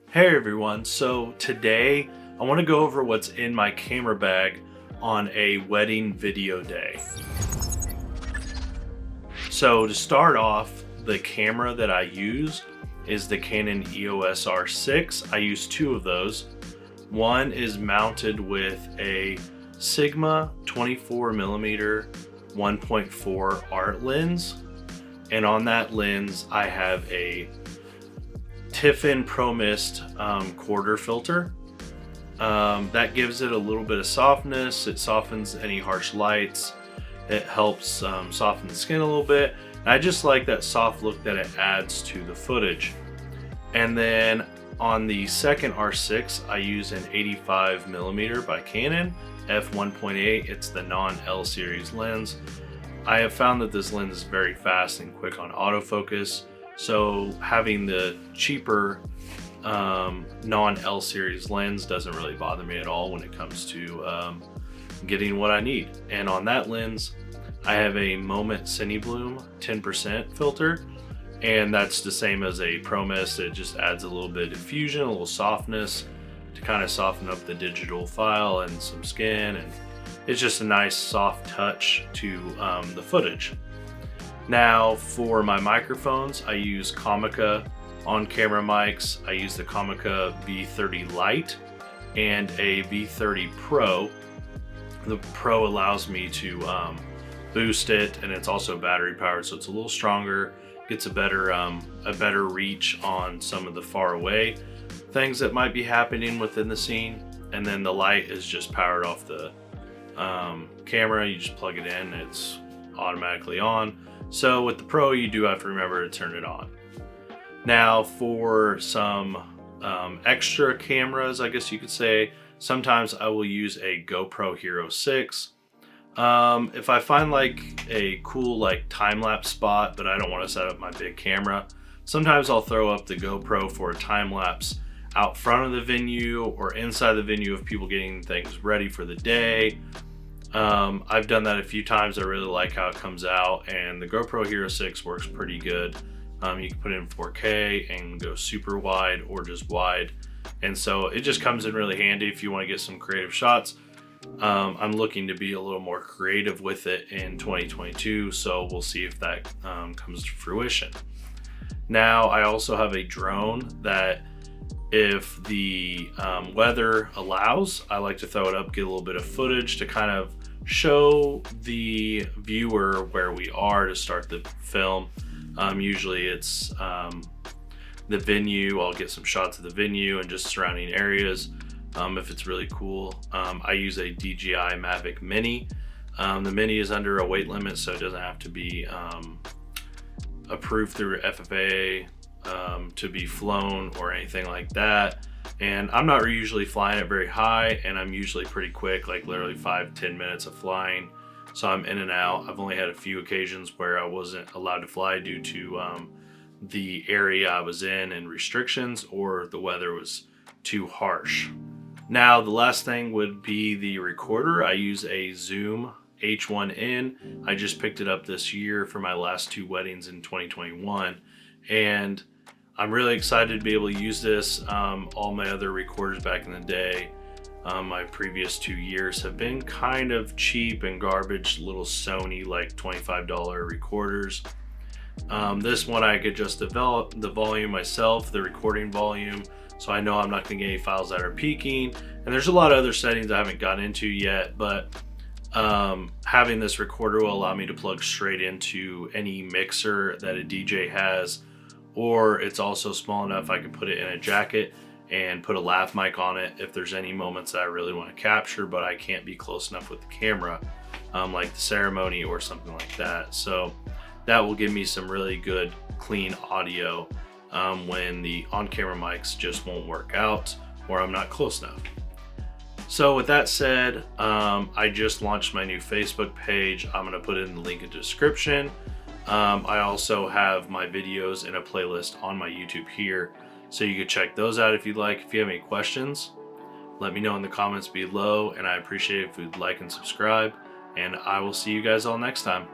Hey everyone, so today I want to go over what's in my camera bag on a wedding video day. So to start off, the camera that I use is the Canon Eos R6. I use two of those. One is mounted with a Sigma 24mm 1.4 art lens, and on that lens I have a Tiffin Pro Mist quarter filter. That gives it a little bit of softness. It softens any harsh lights. It helps soften the skin a little bit. And I just like that soft look that it adds to the footage. And then on the second R6, I use an 85mm by Canon f1.8. It's the non-L series lens. I have found that this lens is very fast and quick on autofocus. So having the cheaper non-L series lens doesn't really bother me at all when it comes to getting what I need. And on that lens, I have a Moment Cinebloom 10% filter, and that's the same as a Pro Mist. It just adds a little bit of diffusion, a little softness to kind of soften up the digital file and some skin, and it's just a nice soft touch to the footage. Now for my microphones, I use Comica on-camera mics. I use the Comica V30 Lite and a V30 Pro. The Pro allows me to boost it, and it's also battery powered, so it's a little stronger, gets a better reach on some of the far away things that might be happening within the scene. And then the light is just powered off the camera. You just plug it in, it's automatically on. So with the Pro, you do have to remember to turn it on. Now for some extra cameras, I guess you could say, sometimes I will use a Gopro Hero 6. If I find like a cool time-lapse spot, but I don't want to set up my big camera, sometimes I'll throw up the GoPro for a time-lapse out front of the venue or inside the venue of people getting things ready for the day. I've done that a few times. I really like how it comes out, and the GoPro Hero 6 works pretty good. You can put it in 4K and go super wide or just wide, and so it just comes in really handy if you want to get some creative shots. I'm looking to be a little more creative with it in 2022, so we'll see if that comes to fruition. Now I also have a drone that, if the weather allows, I like to throw it up, get a little bit of footage to kind of show the viewer where we are to start the film. Usually it's the venue. I'll get some shots of the venue and just surrounding areas if it's really cool. I use a Dgi Mavic Mini. The Mini is under a weight limit, so it doesn't have to be approved through FFA to be flown or anything like that. And I'm not usually flying it very high, and I'm usually pretty quick, like literally 5-10 minutes of flying, so I'm in and out. I've only had a few occasions where I wasn't allowed to fly due to the area I was in and restrictions, or the weather was too harsh. Now the last thing would be the recorder. I use a Zoom H1N. I just picked it up this year for my last two weddings in 2021, and I'm really excited to be able to use this. All my other recorders back in the day, my previous 2 years, have been kind of cheap and garbage, little Sony like $25 recorders. This one I could just develop the volume myself, the recording volume, so I know I'm not going to get any files that are peaking. And there's a lot of other settings I haven't gotten into yet, but having this recorder will allow me to plug straight into any mixer that a DJ has. Or it's also small enough I can put it in a jacket and put a lav mic on it if there's any moments that I really want to capture, but I can't be close enough with the camera, like the ceremony or something like that. So that will give me some really good, clean audio when the on-camera mics just won't work out or I'm not close enough. So with that said, I just launched my new Facebook page. I'm going to put it in the link in the description. I also have my videos in a playlist on my YouTube here, so you can check those out if you'd like. If you have any questions, let me know in the comments below, and I appreciate it if you'd like and subscribe, and I will see you guys all next time.